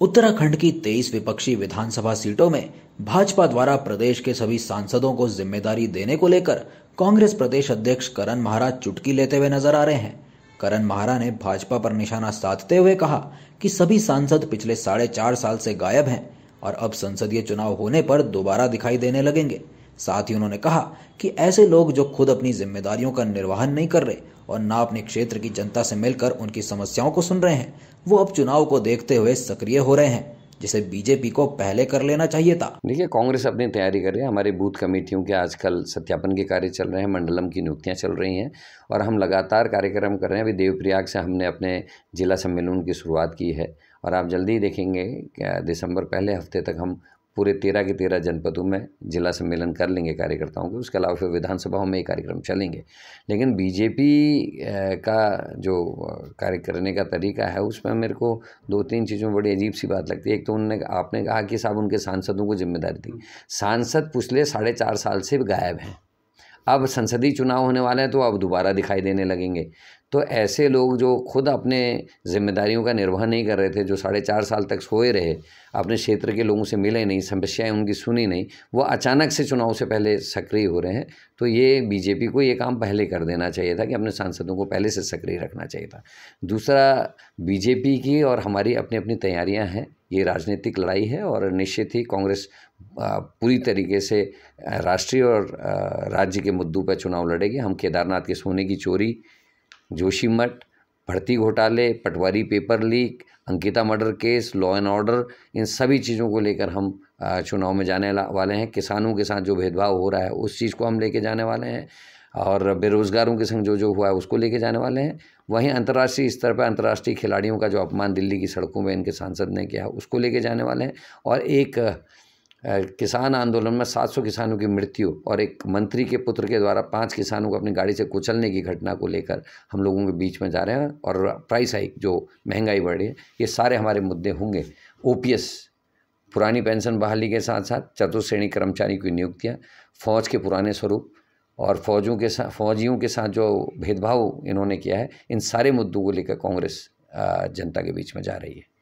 उत्तराखंड की 23 विपक्षी विधानसभा सीटों में भाजपा द्वारा प्रदेश के सभी सांसदों को जिम्मेदारी देने को लेकर कांग्रेस प्रदेश अध्यक्ष करण माहरा चुटकी लेते हुए नजर आ रहे हैं। करण माहरा ने भाजपा पर निशाना साधते हुए कहा कि सभी सांसद पिछले 4.5 साल से गायब हैं और अब संसदीय चुनाव होने पर दोबारा दिखाई देने लगेंगे। साथ ही उन्होंने कहा कि ऐसे लोग जो खुद अपनी जिम्मेदारियों का निर्वहन नहीं कर रहे और ना अपने क्षेत्र की जनता से मिलकर उनकी समस्याओं को सुन रहे हैं, वो अब चुनाव को देखते हुए सक्रिय हो रहे हैं, जिसे बीजेपी को पहले कर लेना चाहिए था। देखिए, कांग्रेस अपनी तैयारी कर रही है। हमारे बूथ कमेटियों के आजकल सत्यापन के कार्य चल रहे हैं, मंडलम की नियुक्तियां चल रही हैं और हम लगातार कार्यक्रम कर रहे हैं। अभी देवप्रयाग से हमने अपने जिला सम्मेलन की शुरुआत की है और आप जल्दी ही देखेंगे कि दिसंबर पहले हफ्ते तक हम पूरे 13 के 13 जनपदों में जिला सम्मेलन कर लेंगे कार्यकर्ताओं के। उसके अलावा फिर विधानसभाओं में ये कार्यक्रम चलेंगे। लेकिन बीजेपी का जो कार्य करने का तरीका है उसमें मेरे को 2-3 चीज़ों में बड़ी अजीब सी बात लगती है। एक तो आपने कहा कि साहब उनके सांसदों को जिम्मेदारी दी। सांसद पिछले 4.5 साल से गायब हैं। अब संसदीय चुनाव होने वाले हैं तो अब दोबारा दिखाई देने लगेंगे। तो ऐसे लोग जो खुद अपने जिम्मेदारियों का निर्वहन नहीं कर रहे थे, जो 4.5 साल तक सोए रहे, अपने क्षेत्र के लोगों से मिले नहीं, समस्याएं उनकी सुनी नहीं, वो अचानक से चुनाव से पहले सक्रिय हो रहे हैं। तो ये बीजेपी को ये काम पहले कर देना चाहिए था कि अपने सांसदों को पहले से सक्रिय रखना चाहिए था। दूसरा, बीजेपी की और हमारी अपनी अपनी तैयारियाँ हैं। ये राजनीतिक लड़ाई है और निश्चित ही कांग्रेस पूरी तरीके से राष्ट्रीय और राज्य के मुद्दों पर चुनाव लड़ेगी। हम केदारनाथ के सोने की चोरी, जोशीमठ, भर्ती घोटाले, पटवारी paper leak, Ankita murder case, law and order, इन सभी चीज़ों को लेकर हम चुनाव में जाने वाले हैं। किसानों के साथ जो भेदभाव हो रहा है उस चीज़ को हम लेके जाने वाले हैं और बेरोज़गारों के संग जो हुआ है उसको लेके जाने वाले हैं। वहीं अंतर्राष्ट्रीय स्तर पर अंतर्राष्ट्रीय खिलाड़ियों का जो अपमान दिल्ली की सड़कों में इनके सांसद ने किया उसको लेके जाने वाले हैं। और एक किसान आंदोलन में 700 किसानों की मृत्यु और एक मंत्री के पुत्र के द्वारा 5 किसानों को अपनी गाड़ी से कुचलने की घटना को लेकर हम लोगों के बीच में जा रहे हैं। और प्राइस हाइक, जो महंगाई बढ़ी है, ये सारे हमारे मुद्दे होंगे। ओपीएस, पुरानी पेंशन बहाली के साथ साथ चतुर्श्रेणी कर्मचारी की नियुक्तियाँ, फौज के पुराने स्वरूप और फौजियों के साथ जो भेदभाव इन्होंने किया है, इन सारे मुद्दों को लेकर कांग्रेस जनता के बीच में जा रही है।